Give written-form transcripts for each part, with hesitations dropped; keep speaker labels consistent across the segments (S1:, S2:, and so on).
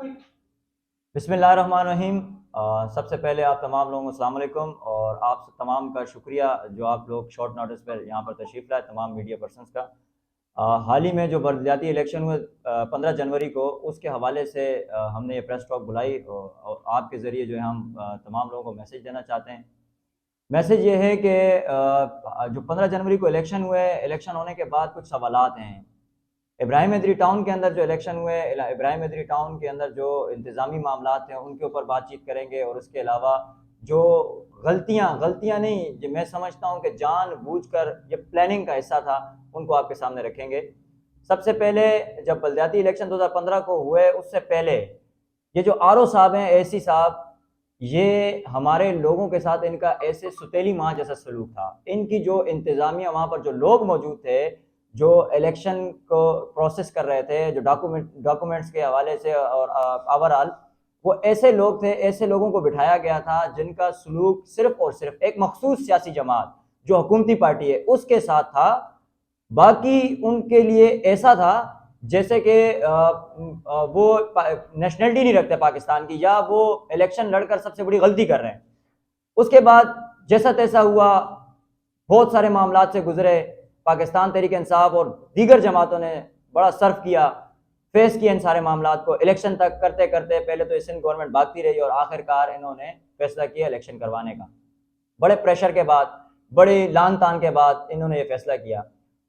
S1: बिस्मिल्लाहिर्रहमानिर्रहीम। सबसे पहले आप तमाम लोगों को अस्सलाम वालेकुम और आप तमाम का शुक्रिया जो आप लोग शॉर्ट नोटिस पर यहाँ पर तशरीफ़ लाए, तमाम मीडिया पर्सनस का। हाल ही में जो बलदियाती इलेक्शन हुए 15 जनवरी को, उसके हवाले से हमने ये प्रेस टॉक बुलाई और आपके ज़रिए जो है हम तमाम लोगों को मैसेज देना चाहते हैं। मैसेज ये है कि जो 15 जनवरी को इलेक्शन हुए, इलेक्शन होने के बाद कुछ सवालात हैं। इब्राहिम हैदरी टाउन के अंदर जो इलेक्शन हुए, इब्राहिम हैदरी टाउन के अंदर जो इंतज़ामी मामलात हैं उनके ऊपर बातचीत करेंगे और उसके अलावा जो गलतियाँ नहीं, जो मैं समझता हूँ कि जानबूझकर ये प्लानिंग का हिस्सा था, उनको आपके सामने रखेंगे। सबसे पहले जब बलदियाती इलेक्शन 2015 को हुए, उससे पहले ये जो आरओ साहब हैं, एसी साहब, ये हमारे लोगों के साथ इनका ऐसे सुतेली माँ जैसा सलूक था। इनकी जो इंतज़ामिया, वहाँ पर जो लोग मौजूद थे जो इलेक्शन को प्रोसेस कर रहे थे, जो डॉक्यूमेंट्स के हवाले से और ओवरऑल, वो ऐसे लोग थे, ऐसे लोगों को बिठाया गया था जिनका सलूक सिर्फ और सिर्फ एक मखसूस सियासी जमात जो हुकूमती पार्टी है उसके साथ था। बाकी उनके लिए ऐसा था जैसे कि वो नेशनलिटी नहीं रखते पाकिस्तान की, या वो इलेक्शन लड़कर सबसे बड़ी गलती कर रहे हैं। उसके बाद जैसा तैसा हुआ, बहुत सारे मामलात से गुजरे, पाकिस्तान तहरीक इंसाफ और दीगर जमातों ने बड़ा सर्व किया, फेस किया इन सारे मामलात को। इलेक्शन तक करते करते पहले तो सिंध गवर्नमेंट भागती रही और आखिरकार इन्होंने फैसला किया इलेक्शन करवाने का। बड़े प्रेशर के बाद, बड़ी लान तान के बाद इन्होंने ये फैसला किया।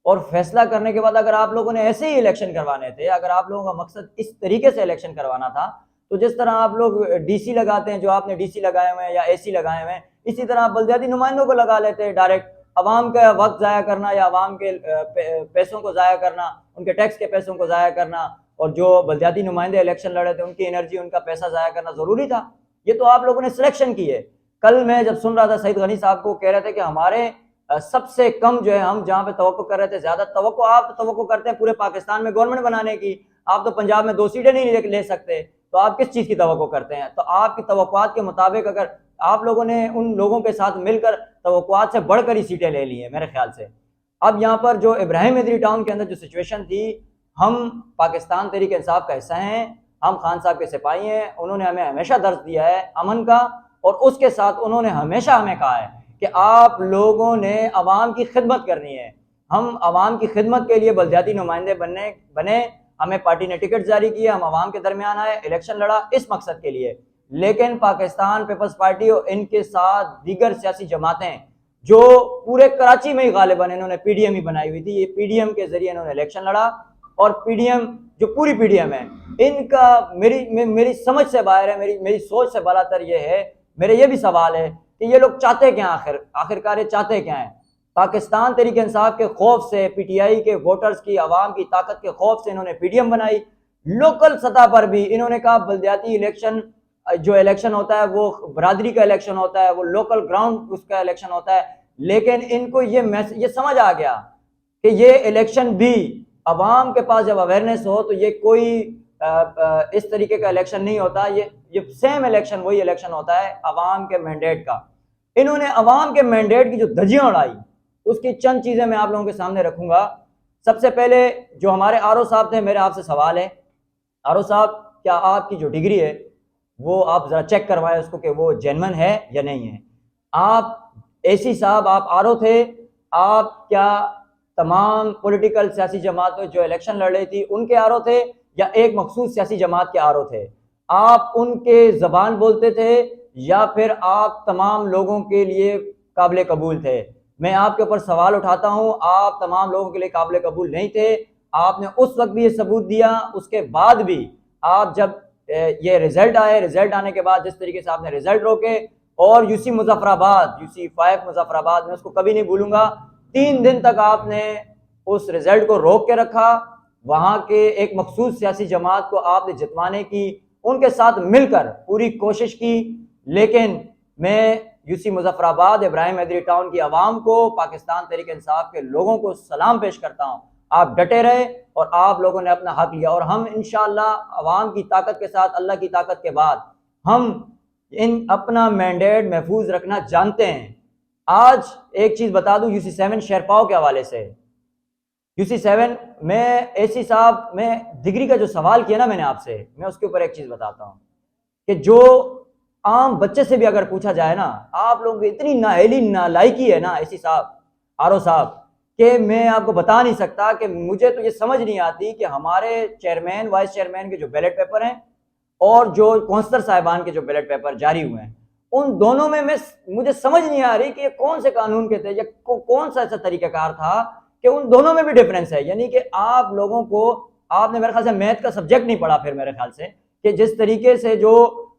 S1: और फैसला करने के बाद अगर आप लोगों ने ऐसे ही इलेक्शन करवाने थे, अगर आप लोगों का मकसद इस तरीके से इलेक्शन करवाना था, तो जिस तरह आप लोग डीसी लगाते हैं, जो आपने डीसी लगाए हुए हैं या एसी लगाए हुए हैं, इसी तरह आप बल्दियाती नुमाइंदों को लगा लेते डायरेक्ट। अवाम का वक्त ज़ाया करना या अवाम के पैसों को ज़ाया करना, उनके टैक्स के पैसों को ज़ाया करना, और जो बल्दियाती नुमाइंदे इलेक्शन लड़े थे उनकी एनर्जी, उनका पैसा ज़ाया करना ज़रूरी था। ये तो आप लोगों ने सिलेक्शन की है। कल मैं जब सुन रहा था सईद गनी साहब को, कह रहे थे कि हमारे सबसे कम जो है, हम जहाँ पे तवक्को कर रहे थे, ज्यादा तवक्को आप तो तवक्को करते हैं पूरे पाकिस्तान में गवर्नमेंट बनाने की। आप तो पंजाब में 2 सीटें नहीं ले सकते, तो आप किस चीज की तवक्को करते हैं? तो आपकी तवक्कुआत के मुताबिक अगर आप लोगों ने उन लोगों के साथ मिलकर तवक्कुआत से बढ़कर ही सीटें ले ली है मेरे ख्याल से। अब यहाँ पर जो इब्राहिम हैदरी टाउन के अंदर जो सिचुएशन थी, हम पाकिस्तान तहरीक इंसाफ का हिस्सा हैं, हम खान साहब के सिपाही हैं, उन्होंने हमें हमेशा दर्ज दिया है अमन का, और उसके साथ उन्होंने हमेशा हमें कहा है कि आप लोगों ने अवाम की खिदमत करनी है। हम अवाम की खिदमत के लिए बल्दियाती नुमाइंदे बने, हमें पार्टी ने टिकट जारी किया, हम अवाम के दरमियान आए, इलेक्शन लड़ा इस मकसद के लिए। लेकिन पाकिस्तान पीपल्स पार्टी और इनके साथ दीगर सियासी जमातें जो पूरे कराची में ही गालिबन इन्होंने पीडीएम ही बनाई हुई थी, ये पीडीएम के जरिए इन्होंने इलेक्शन लड़ा। और पीडीएम जो पूरी पीडीएम है, इनका मेरी समझ से बाहर है, मेरी सोच से बालातर ये है। मेरे ये भी सवाल है कि ये लोग चाहते क्या, आखिरकार ये चाहते क्या है? पाकिस्तान तहरीक इंसाफ के खौफ से, पीटीआई के वोटर्स की, आवाम की ताकत के खौफ से इन्होंने पीडीएम बनाई। लोकल सतह पर भी इन्होंने कहा बल्दियाती इलेक्शन जो इलेक्शन होता है वो बरादरी का इलेक्शन होता है, वो लोकल ग्राउंड उसका इलेक्शन होता है। लेकिन इनको ये समझ आ गया कि ये इलेक्शन भी अवाम के पास जब अवेयरनेस हो तो ये कोई इस तरीके का इलेक्शन नहीं होता, ये सेम इलेक्शन वही इलेक्शन होता है अवाम के मैंडेट का। इन्होंने अवाम के मैंडेट की जो धज्जियां उड़ाई, उसकी चंद चीजें मैं आप लोगों के सामने रखूंगा। सबसे पहले जो हमारे आरओ साहब थे, मेरा आपसे सवाल है, आरओ साहब, क्या आपकी जो डिग्री है वो आप जरा चेक करवाएं उसको कि वो जेन्युइन है या नहीं है? आप एसी साहब, आप आरओ थे, आप क्या तमाम पॉलिटिकल सियासी जमातों जो इलेक्शन लड़ रही थी उनके आरओ थे, या एक मखसूस सियासी जमात के आरओ थे? आप उनके जबान बोलते थे या फिर आप तमाम लोगों के लिए काबिल कबूल थे? मैं आपके ऊपर सवाल उठाता हूं, आप तमाम लोगों के लिए काबिल कबूल नहीं थे। आपने उस वक्त भी ये सबूत दिया, उसके बाद भी आप जब ये रिजल्ट आए, रिजल्ट आने के बाद जिस तरीके से आपने रिजल्ट रोके, और यूसी मुजफ्फराबाद, यूसी 5 मुजफ्फराबाद, मैं उसको कभी नहीं भूलूंगा, 3 दिन तक आपने उस रिजल्ट को रोक के रखा। वहां के एक मखसूस सियासी जमात को आपने जितवाने की, उनके साथ मिलकर पूरी कोशिश की। लेकिन मैं यूसी मुजफ्फराबाद, इब्राहिम हैदरी टाउन की आवाम को, पाकिस्तान तहरीक इंसाफ के लोगों को सलाम पेश करता हूं। आप डटे रहे और आप लोगों ने अपना हक लिया, और हम इंशाअल्लाह अवाम की ताकत के साथ, अल्लाह की ताकत के बाद, हम अपना मैंडेट महफूज रखना जानते हैं। आज एक चीज बता दूं यूसी 7 शेरपाओं के हवाले से, UC7 में AC साहब में डिग्री का जो सवाल किया ना मैंने आपसे, मैं उसके ऊपर एक चीज बताता हूँ कि जो आम बच्चे से भी अगर पूछा जाए ना, आप लोगों की इतनी नाअहली नालायकी है ना AC साहब, RO साहब, कि मैं आपको बता नहीं सकता कि मुझे तो ये समझ नहीं आती कि हमारे चेयरमैन वाइस चेयरमैन के जो बैलेट पेपर हैं और जो काउंसलर साहिबान के जो बैलेट पेपर जारी हुए हैं, उन दोनों में मुझे समझ नहीं आ रही कि ये कौन से कानून के थे या कौन सा ऐसा तरीकाकार था कि उन दोनों में भी डिफरेंस है। यानी कि आप लोगों को, आपने मेरे ख्याल से मैथ का सब्जेक्ट नहीं पढ़ा फिर मेरे ख्याल से, कि जिस तरीके से जो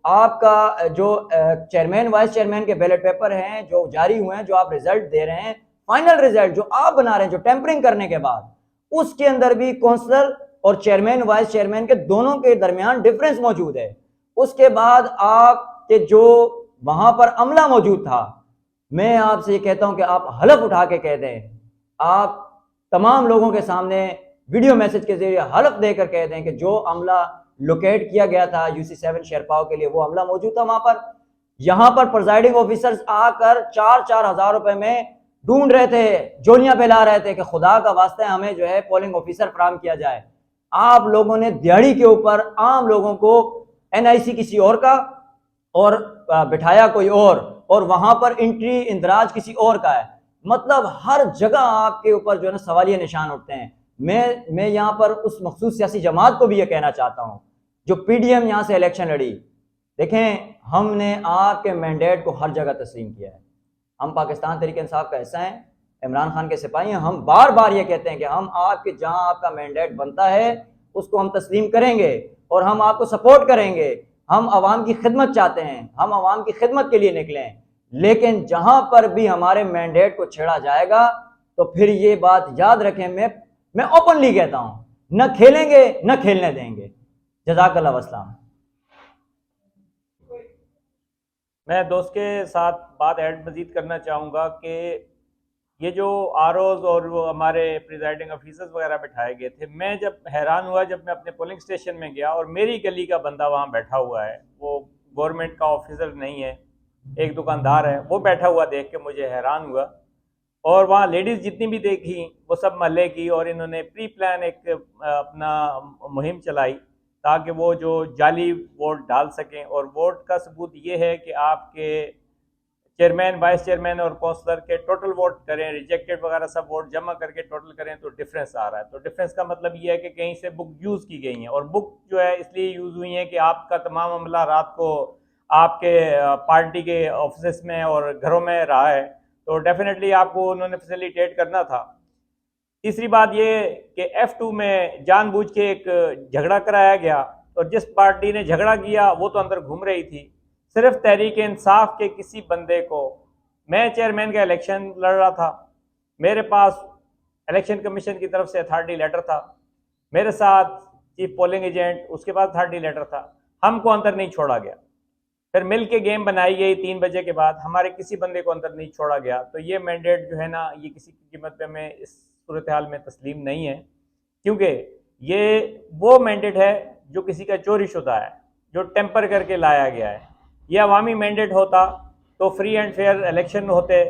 S1: आपका जो चेयरमैन वाइस चेयरमैन के बैलेट पेपर हैं जो जारी हुए हैं, जो आप रिजल्ट दे रहे हैं, फाइनल रिजल्ट जो आप बना रहे हैं, जो टेम्परिंग करने के बाद, उसके अंदर भी काउंसलर और चेयरमैन वाइस चेयरमैन के दोनों के दरमियान डिफरेंस मौजूद है। उसके बाद आपके जो वहां पर अमला मौजूद था, मैं आपसे ये कहता हूं कि आप हलफ उठा के कह दें, आप तमाम लोगों के सामने वीडियो मैसेज के जरिए हलफ देकर कह दें कि जो अमला लोकेट किया गया था UC7 शेरपाओं के लिए, वो अमला मौजूद था वहां पर। यहां पर प्रिजाइडिंग ऑफिसर्स आकर 4-4 हजार रुपए में ढूंढ रहे थे, जोलियां फैला रहे थे कि खुदा का वास्ते हमें जो है पोलिंग ऑफिसर फराम किया जाए। आप लोगों ने दिहाड़ी के ऊपर आम लोगों को NIC किसी और का और बिठाया कोई और वहां पर एंट्री इंदराज किसी और का है। मतलब हर जगह आपके ऊपर जो है ना सवालिया निशान उठते हैं। मैं यहां पर उस मखसूस सियासी जमात को भी यह कहना चाहता हूं जो PDM यहां से इलेक्शन लड़ी, देखें हमने आपके मैंडेट को हर जगह तस्लीम किया है। हम पाकिस्तान तहरीक इंसाफ का हिस्सा हैं, इमरान खान के सिपाही हैं। हम बार बार ये कहते हैं कि हम आपके जहां आपका मैंडेट बनता है उसको हम तस्लीम करेंगे और हम आपको सपोर्ट करेंगे। हम आवाम की खिदमत चाहते हैं, हम आवाम की खिदमत के लिए निकले हैं। लेकिन जहां पर भी हमारे मैंडेट को छेड़ा जाएगा तो फिर ये बात याद रखें, मैं ओपनली कहता हूं, न खेलेंगे न खेलने देंगे। जज़ाकल्लाह वस्सलाम।
S2: मैं दोस्त के साथ बात ऐड मज़ीद करना चाहूँगा कि ये जो ROs और वो हमारे प्रिजाइडिंग ऑफिसर्स वगैरह बैठाए गए थे, मैं जब हैरान हुआ जब मैं अपने पोलिंग स्टेशन में गया और मेरी गली का बंदा वहाँ बैठा हुआ है, वो गवर्नमेंट का ऑफिसर नहीं है, एक दुकानदार है, वो बैठा हुआ देख के मुझे हैरान हुआ। और वहाँ लेडीज़ जितनी भी देखी वो सब महल्ले की, और इन्होंने प्री प्लान एक अपना मुहिम चलाई ताकि वो जो जाली वोट डाल सकें। और वोट का सबूत ये है कि आपके चेयरमैन वाइस चेयरमैन और काउंसलर के टोटल वोट करें, रिजेक्टेड वगैरह सब वोट जमा करके टोटल करें तो डिफरेंस आ रहा है। तो डिफरेंस का मतलब ये है कि कहीं से बुक यूज़ की गई हैं, और बुक जो है इसलिए यूज़ हुई है कि आपका तमाम अमला रात को आपके पार्टी के ऑफिस में और घरों में रहा है, तो डेफिनेटली आपको उन्होंने फैसिलिटेट करना था। तीसरी बात ये कि F2 में जानबूझ के एक झगड़ा कराया गया, और जिस पार्टी ने झगड़ा किया वो तो अंदर घूम रही थी। सिर्फ तहरीक इंसाफ के किसी बंदे को, मैं चेयरमैन का इलेक्शन लड़ रहा था, मेरे पास इलेक्शन कमीशन की तरफ से अथॉरिटी लेटर था, मेरे साथ चीफ पोलिंग एजेंट उसके पास अथॉरिटी लेटर था, हमको अंदर नहीं छोड़ा गया। फिर मिल के गेम बनाई गई 3 बजे के बाद, हमारे किसी बंदे को अंदर नहीं छोड़ा गया। तो ये मैंडेट जो है ना, ये किसी की कीमत पे हमें इस सूरत हाल में तस्लीम नहीं है, क्योंकि ये वो मैंडेट है जो किसी का चोरी शुदा है, जो टेम्पर करके लाया गया है। ये अवामी मैंडेट होता तो फ्री एंड फेयर इलेक्शन होते।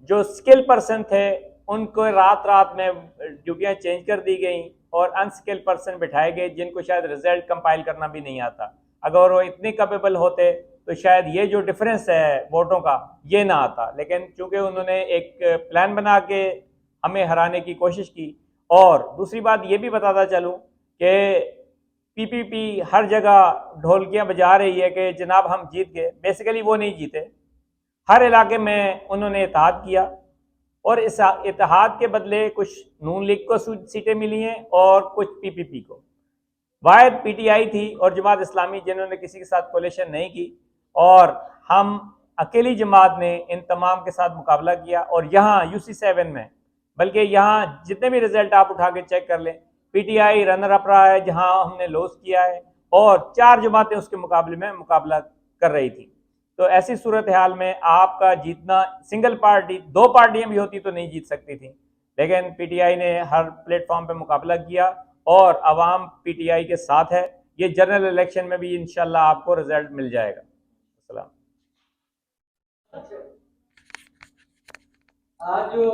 S2: जो स्किल पर्सन थे उनको रात रात में ड्यूटियाँ चेंज कर दी गई और अनस्किल पर्सन बिठाए गए जिनको शायद रिजल्ट कंपाइल करना भी नहीं आता। अगर वो इतने कैपेबल होते तो शायद ये जो डिफरेंस है वोटों का ये ना आता। लेकिन चूंकि उन्होंने एक प्लान बना के हमें हराने की कोशिश की। और दूसरी बात ये भी बताता चलूँ कि PPP हर जगह ढोलकियाँ बजा रही है कि जनाब हम जीत गए। बेसिकली वो नहीं जीते, हर इलाके में उन्होंने इत्तेहाद किया, और इस इत्तेहाद के बदले कुछ नून लीग को सीटें मिली हैं और कुछ PPP को। वाहिद PTI थी और जमात इस्लामी जिन्होंने किसी के साथ कोलिशन नहीं की, और हम अकेली जमात ने इन तमाम के साथ मुकाबला किया। और यहाँ UC7 में, बल्कि यहाँ जितने भी रिजल्ट आप उठा के चेक कर लें, PTI रनर अप रहा है जहाँ हमने लॉस किया है, और 4 जमातें उसके मुकाबले में मुकाबला कर रही थी। तो ऐसी सूरत हाल में आपका जीतना, सिंगल पार्टी 2 पार्टियां भी होती तो नहीं जीत सकती थी, लेकिन PTI ने हर प्लेटफॉर्म पे मुकाबला किया और अवाम PTI के साथ है। ये जनरल इलेक्शन में भी इंशाल्लाह आपको रिजल्ट मिल जाएगा। सलाम।
S3: आज जो